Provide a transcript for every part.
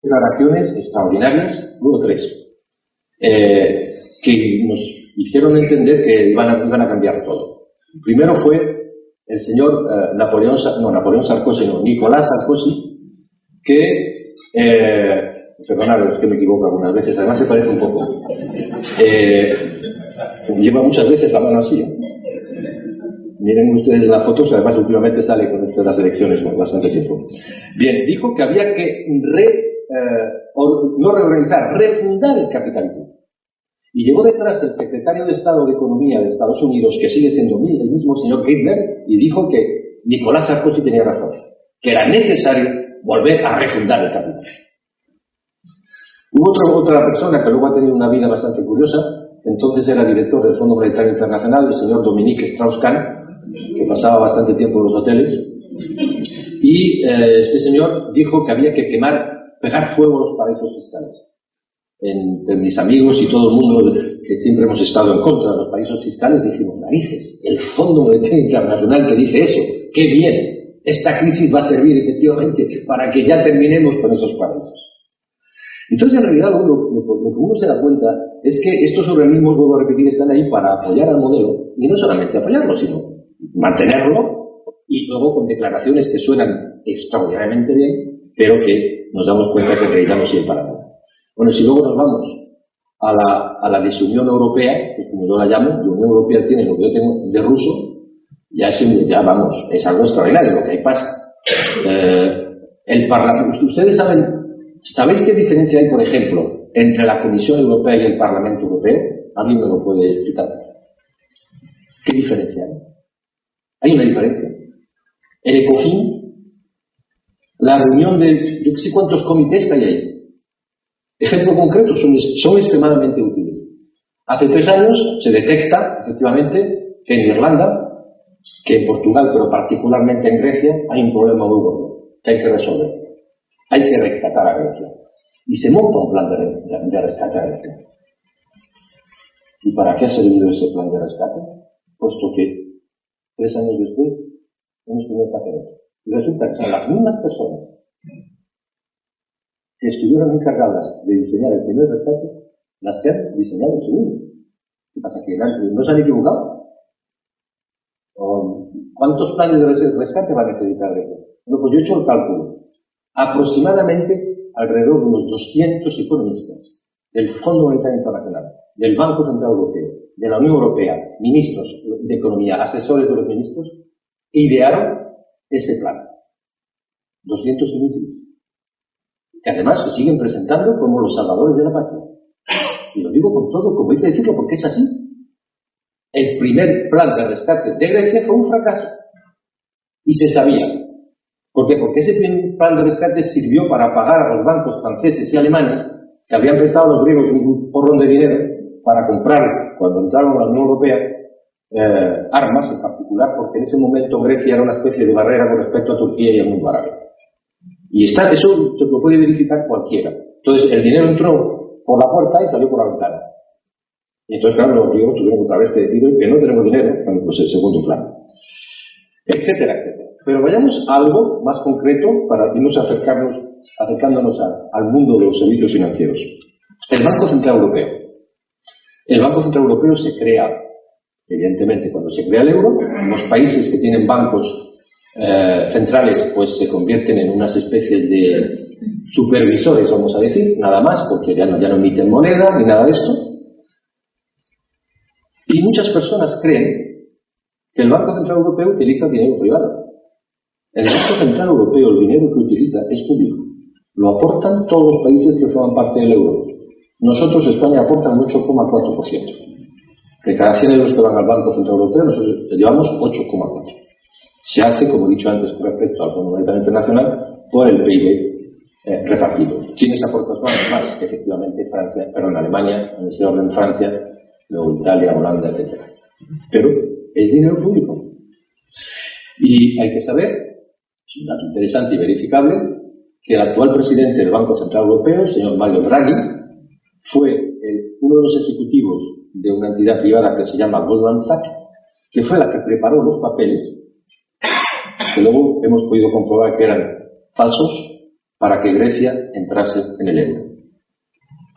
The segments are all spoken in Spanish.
declaraciones extraordinarias, luego tres, que nos hicieron entender que iban a cambiar todo. Primero fue el señor Nicolás Sarkozy, que, perdonad, es que me equivoco algunas veces, además se parece un poco, lleva muchas veces la mano así. Miren ustedes las fotos, además últimamente sale con esto de las elecciones por bastante tiempo. Bien, dijo que había que refundar el capitalismo. Y llevó detrás el secretario de Estado de Economía de Estados Unidos, que sigue siendo el mismo señor Geithner, y dijo que Nicolás Sarkozy tenía razón, que era necesario volver a refundar el capitalismo. Hubo otra persona que luego ha tenido una vida bastante curiosa, entonces era director del Fondo Monetario Internacional, el señor Dominique Strauss-Kahn, que pasaba bastante tiempo en los hoteles, y este señor dijo que había que pegar fuego a los paraísos fiscales. Entre mis amigos y todo el mundo que siempre hemos estado en contra de los paraísos fiscales dijimos, narices, el Fondo Monetario Internacional que dice eso, qué bien, esta crisis va a servir efectivamente para que ya terminemos con esos paraísos. Entonces en realidad lo que uno se da cuenta es que estos organismos, vuelvo a repetir, están ahí para apoyar al modelo, y no solamente apoyarlo, sino mantenerlo, y luego con declaraciones que suenan extraordinariamente bien, pero que nos damos cuenta que en realidad no sirven para nada. Bueno, si luego nos vamos a la desunión europea, que como yo la llamo, la Unión Europea tiene lo que yo tengo de ruso, es algo extraordinario lo que ahí pasa. El Parlamento, ustedes ¿sabéis qué diferencia hay, por ejemplo, entre la Comisión Europea y el Parlamento Europeo? ¿Alguien me lo puede explicar? ¿Qué diferencia hay? Hay una diferencia. El ECOFIN, la reunión de, yo no sé cuántos comités que hay ahí. Ejemplo concreto, son extremadamente útiles. Hace 3 años se detecta, efectivamente, que en Irlanda, que en Portugal, pero particularmente en Grecia, hay un problema muy gordo que hay que resolver. Hay que rescatar a Grecia. Y se monta un plan de rescate a Grecia. ¿Y para qué ha servido ese plan de rescate? Puesto que 3 años después hemos tenido que hacer eso. Y resulta que son las mismas personas que estuvieron encargadas de diseñar el primer rescate, las que han diseñado el segundo. ¿Qué pasa? ¿Que no se han equivocado? ¿Cuántos planes de rescate va a necesitar Grecia? Bueno, pues yo he hecho el cálculo. Aproximadamente alrededor de unos 200 economistas del Fondo Monetario Internacional, del Banco Central Europeo, de la Unión Europea, ministros de Economía, asesores de los ministros, idearon ese plan. 200 inútiles. Que además se siguen presentando como los salvadores de la patria. Y lo digo con todo, como hay que decirlo, porque es así. El primer plan de rescate de Grecia fue un fracaso. Y se sabía. ¿Por qué? Porque ese primer plan de rescate sirvió para pagar a los bancos franceses y alemanes, que habían prestado a los griegos un porrón de dinero para comprar, cuando entraron a la Unión Europea, armas en particular, porque en ese momento Grecia era una especie de barrera con respecto a Turquía y al mundo árabe. Y eso se lo puede verificar cualquiera. Entonces el dinero entró por la puerta y salió por la ventana. Y entonces, claro, los griegos tuvieron otra vez que decir que no tenemos dinero, bueno, pues el segundo plan. Etcétera, etcétera. Pero vayamos a algo más concreto para irnos acercándonos al mundo de los servicios financieros. El Banco Central Europeo. El Banco Central Europeo se crea, evidentemente, cuando se crea el euro. Los países que tienen bancos centrales pues se convierten en unas especies de supervisores, vamos a decir, nada más, porque ya no emiten moneda ni nada de esto. Y muchas personas creen que el Banco Central Europeo utiliza dinero privado. El Banco Central Europeo, el dinero que utiliza es público. Lo aportan todos los países que forman parte del euro. Nosotros, España, aportan 8,4%. De cada 100 euros que van al Banco Central Europeo, nosotros llevamos 8,4%. Se hace, como he dicho antes, con respecto al Fondo Monetario Internacional, por el PIB repartido. ¿Quiénes aportan más? Efectivamente, Alemania, en ese orden Francia, luego Italia, Holanda, etc. Pero es dinero público. Y hay que saber, es un dato interesante y verificable, que el actual presidente del Banco Central Europeo, el señor Mario Draghi, fue uno de los ejecutivos de una entidad privada que se llama Goldman Sachs, que fue la que preparó los papeles, que luego hemos podido comprobar que eran falsos, para que Grecia entrase en el euro.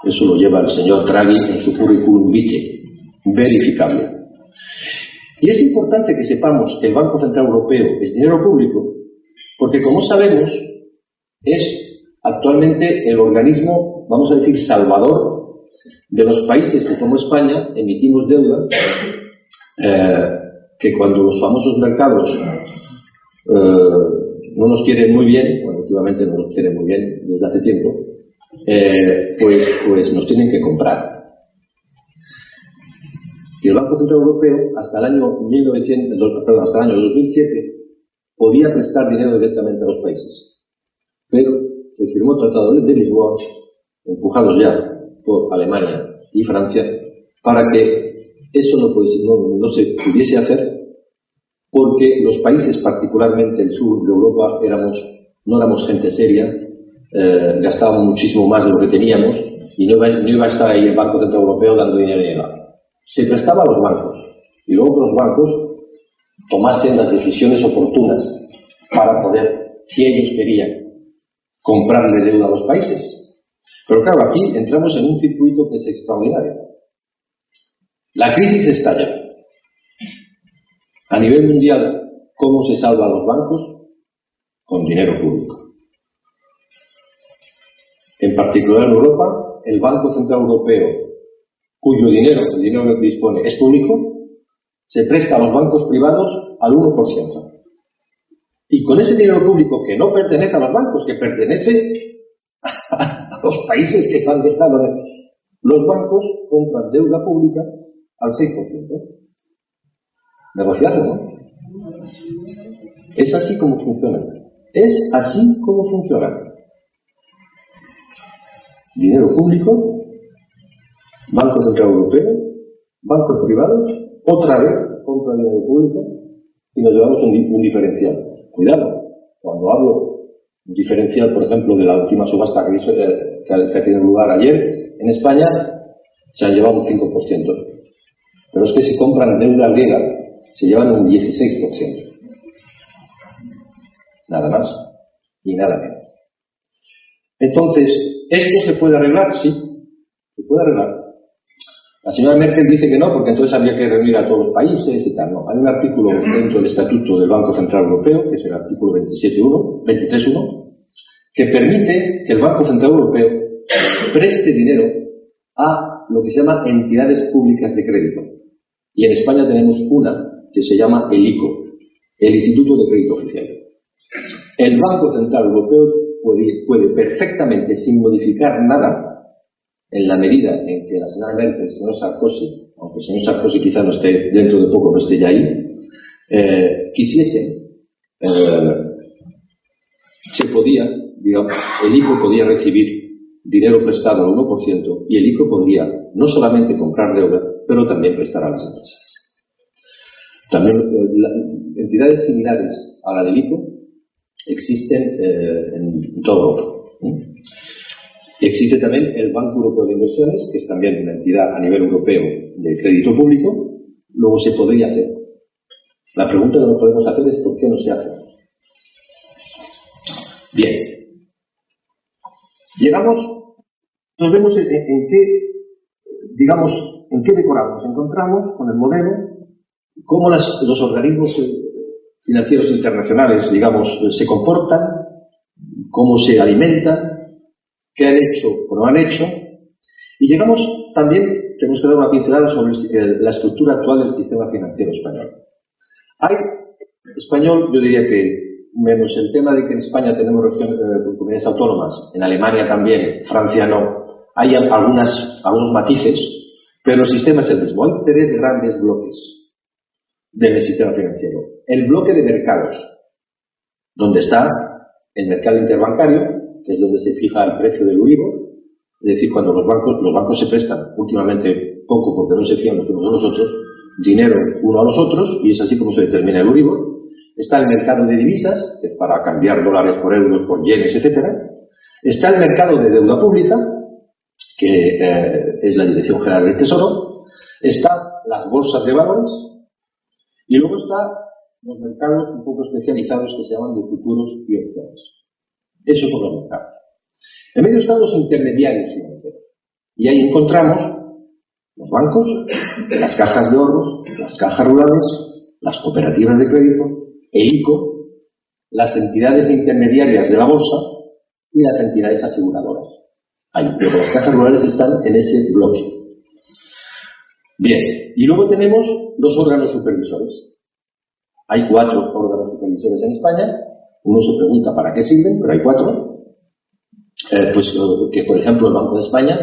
Eso lo lleva el señor Draghi en su currículum vitae, verificable. Y es importante que sepamos que el Banco Central Europeo es dinero público, porque como sabemos, es actualmente el organismo, vamos a decir, salvador de los países que como España emitimos deuda, que cuando los famosos mercados no nos quieren muy bien, bueno, últimamente no nos quieren muy bien desde hace tiempo, pues nos tienen que comprar. Y el Banco Central Europeo hasta el año 2007 podía prestar dinero directamente a los países, pero se firmó el Tratado de Lisboa, empujados ya por Alemania y Francia, para que eso no se pudiese hacer, porque los países, particularmente el sur de Europa, no éramos gente seria, gastábamos muchísimo más de lo que teníamos y no iba a estar ahí el Banco Central Europeo dando dinero ni nada. Se prestaba a los bancos y luego que los bancos tomasen las decisiones oportunas para poder, si ellos querían, comprarle deuda a los países. Pero claro, aquí entramos en un circuito que es extraordinario. La crisis estalla. A nivel mundial, ¿cómo se salva a los bancos? Con dinero público. En particular en Europa, el Banco Central Europeo, cuyo dinero, el dinero que dispone, es público, se presta a los bancos privados al 1%. Y con ese dinero público, que no pertenece a los bancos, que pertenece a los países que están dejando, los bancos compran deuda pública al 6%. Negociarlo, ¿no? Es así como funciona. Es así como funciona. Dinero público, Banco Central Europeo, bancos privados, otra vez compra dinero público y nos llevamos un diferencial. Cuidado, cuando hablo un diferencial, por ejemplo, de la última subasta que ha tenido lugar ayer, en España se han llevado un 5%. Pero es que si compran deuda griega, se llevan un 16%. Nada más y nada menos. Entonces, ¿esto se puede arreglar? Sí, se puede arreglar. La señora Merkel dice que no, porque entonces habría que reunir a todos los países y tal. No, hay un artículo dentro del Estatuto del Banco Central Europeo, que es el artículo 23.1, que permite que el Banco Central Europeo preste dinero a lo que se llama entidades públicas de crédito. Y en España tenemos una que se llama el ICO, el Instituto de Crédito Oficial. El Banco Central Europeo puede perfectamente, sin modificar nada, en la medida en que la señora Merkel, el señor Sarkozy, aunque el señor Sarkozy quizá no esté dentro de poco, no esté ya ahí, quisiesen, se podía, digamos, el ICO podía recibir dinero prestado al 1% y el ICO podría no solamente comprar deuda, pero también prestar a las empresas. También entidades similares a la del ICO existen en toda Europa. Existe también el Banco Europeo de Inversiones, que es también una entidad a nivel europeo de crédito público. Luego se podría hacer. La pregunta que nos podemos hacer es ¿por qué no se hace? Bien. Nos vemos en qué decoramos. Encontramos con el modelo cómo los organismos financieros internacionales, se comportan, cómo se alimentan, qué han hecho o no han hecho, y llegamos también, tenemos que dar una pincelada sobre la estructura actual del sistema financiero español. Yo diría que, menos el tema de que en España tenemos comunidades autónomas, en Alemania también, Francia no, hay algunos matices, pero el sistema es el mismo. Hay tres grandes bloques del sistema financiero. El bloque de mercados, donde está el mercado interbancario, que es donde se fija el precio del Euribor, es decir, cuando los bancos se prestan últimamente poco porque no se fían los unos de los otros, dinero uno a los otros, y es así como se determina el Euribor. Está el mercado de divisas, que es para cambiar dólares por euros, por yenes, etc. Está el mercado de deuda pública, que es la Dirección General del Tesoro. Está las bolsas de valores, y luego están los mercados un poco especializados que se llaman de futuros y opciones. Eso son los mercados. En medio están los intermediarios financieros. Y ahí encontramos los bancos, las cajas de ahorros, las cajas rurales, las cooperativas de crédito, el ICO, las entidades intermediarias de la bolsa y las entidades aseguradoras. Ahí, pero las cajas rurales están en ese bloque. Bien, y luego tenemos los órganos supervisores. Hay 4 órganos supervisores en España. Uno se pregunta para qué sirven, pero hay 4. Que por ejemplo el Banco de España,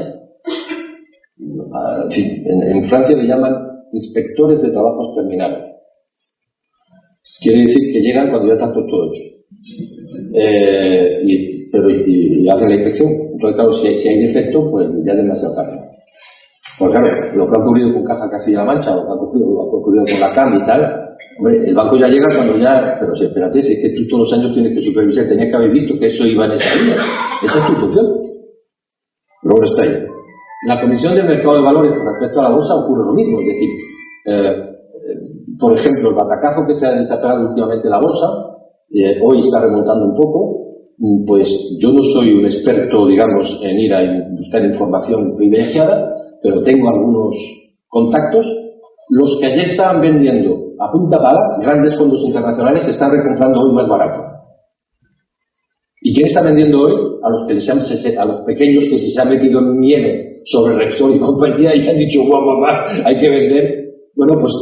en Francia le llaman inspectores de trabajos terminados. Quiere decir que llegan cuando ya está todo hecho. Y hacen la inspección. Entonces, claro, si hay defecto, pues ya es demasiado tarde. Pues claro, lo que ha ocurrido con Caja Castilla-La Mancha, lo que ha ocurrido con la CAM y tal, hombre, el banco ya llega cuando ya... Pero sí, espérate, si es que tú todos los años tienes que supervisar, tenías que haber visto que eso iba en esa línea. Esa es tu función. Pero bueno, está ahí. La Comisión del Mercado de Valores con respecto a la bolsa ocurre lo mismo. Es decir, por ejemplo, el batacazo que se ha desatado últimamente la bolsa, hoy está remontando un poco. Pues yo no soy un experto, digamos, en ir a buscar información privilegiada, pero tengo algunos contactos. Los que ayer estaban vendiendo a punta pala, grandes fondos internacionales, se están recomprando hoy más barato. ¿Y quién está vendiendo hoy? A los pequeños que se han metido en miedo sobre Repsol y compañía y han dicho, guau, hay que vender. Bueno, pues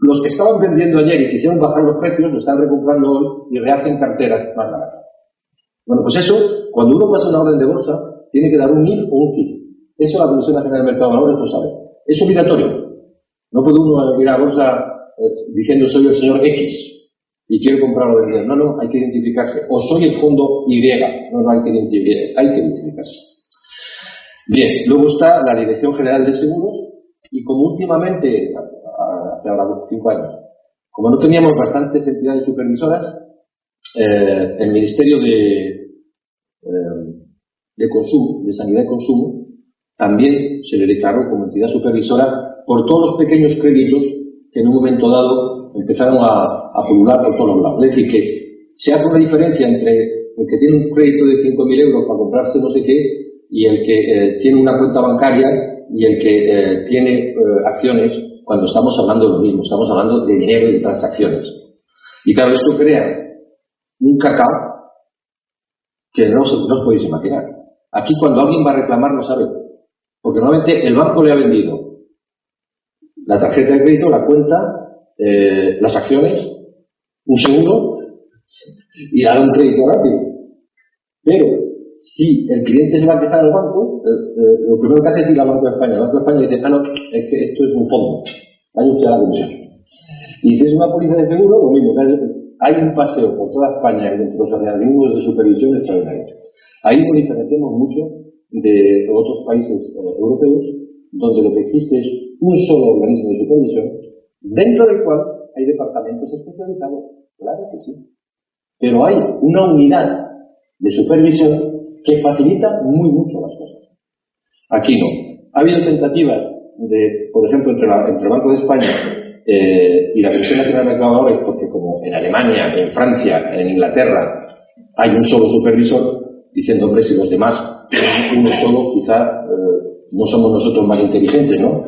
los que estaban vendiendo ayer y quisieron bajar los precios, lo están recomprando hoy y rehacen carteras más baratas. Bueno, pues eso, cuando uno pasa una orden de bolsa, tiene que dar un NIF o un CIF. Eso la Comisión Nacional del Mercado de Valores lo sabe. Es obligatorio. No puede uno ir a la bolsa diciendo soy el señor X y quiero comprar o vender. No, hay que identificarse. O soy el fondo Y. No hay que identificarse. Bien, luego está la Dirección General de Seguros y como últimamente, hace ahora 5 años, como no teníamos bastantes entidades supervisoras, el Ministerio de Consumo, de Sanidad y Consumo, también se le declaró como entidad supervisora por todos los pequeños créditos que en un momento dado empezaron a pulular por todos los lados. Es decir, que se hace una diferencia entre el que tiene un crédito de 5.000 euros para comprarse no sé qué y el que tiene una cuenta bancaria y el que tiene acciones, cuando estamos hablando de lo mismo, estamos hablando de dinero y de transacciones. Y claro, esto crea un cacao que no os podéis imaginar. Aquí cuando alguien va a reclamar no sabe, porque normalmente el banco le ha vendido la tarjeta de crédito, la cuenta, las acciones, un seguro y ahora un crédito rápido. Pero si el cliente se va a quejar al banco, lo primero que hace es ir al Banco de España. El Banco de España dice, no, es que esto es un fondo, hay usted la comisión. Y si es una póliza de seguro, lo mismo. Hay un paseo por toda España entre los organismos de supervisión extraordinarios. Ahí nos diferenciamos mucho de otros países europeos, donde lo que existe es un solo organismo de supervisión, dentro del cual hay departamentos especializados. Claro que sí. Pero hay una unidad de supervisión que facilita muy mucho las cosas. Aquí no. Ha habido tentativas de, por ejemplo, entre el Banco de España y la Comisión Nacional de Mercado de Valores, porque como en Alemania, en Francia, en Inglaterra hay un solo supervisor, diciendo, hombre, si los demás uno solo, quizá no somos nosotros más inteligentes, ¿no?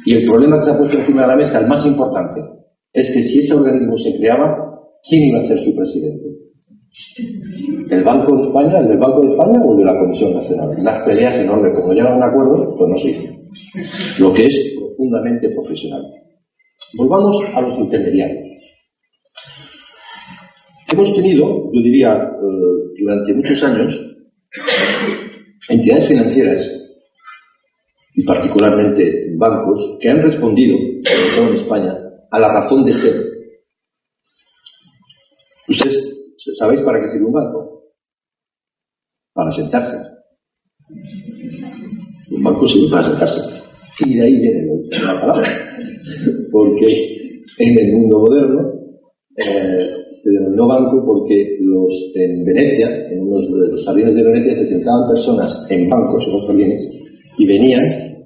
Y el problema que se ha puesto encima de la mesa, el más importante, es que si ese organismo se creaba, ¿quién iba a ser su presidente? ¿El Banco de España, el del Banco de España o el de la Comisión Nacional? Las peleas enormes, como llegan a un acuerdo, pues no se hizo. Lo que es profundamente profesional. Volvamos a los intermediarios. Hemos tenido, yo diría, durante muchos años, entidades financieras y particularmente bancos que han respondido, sobre todo en España, a la razón de ser. ¿Ustedes sabéis para qué sirve un banco? Para sentarse. Un banco sirve para sentarse. Y de ahí viene la palabra. Porque en el mundo moderno se denominó banco porque en Venecia, en uno de los jardines de Venecia, se sentaban personas en bancos, en los jardines, y venían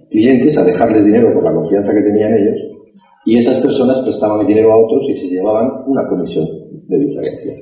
clientes a dejarles dinero por la confianza que tenían ellos, y esas personas prestaban el dinero a otros y se llevaban una comisión de diferencia.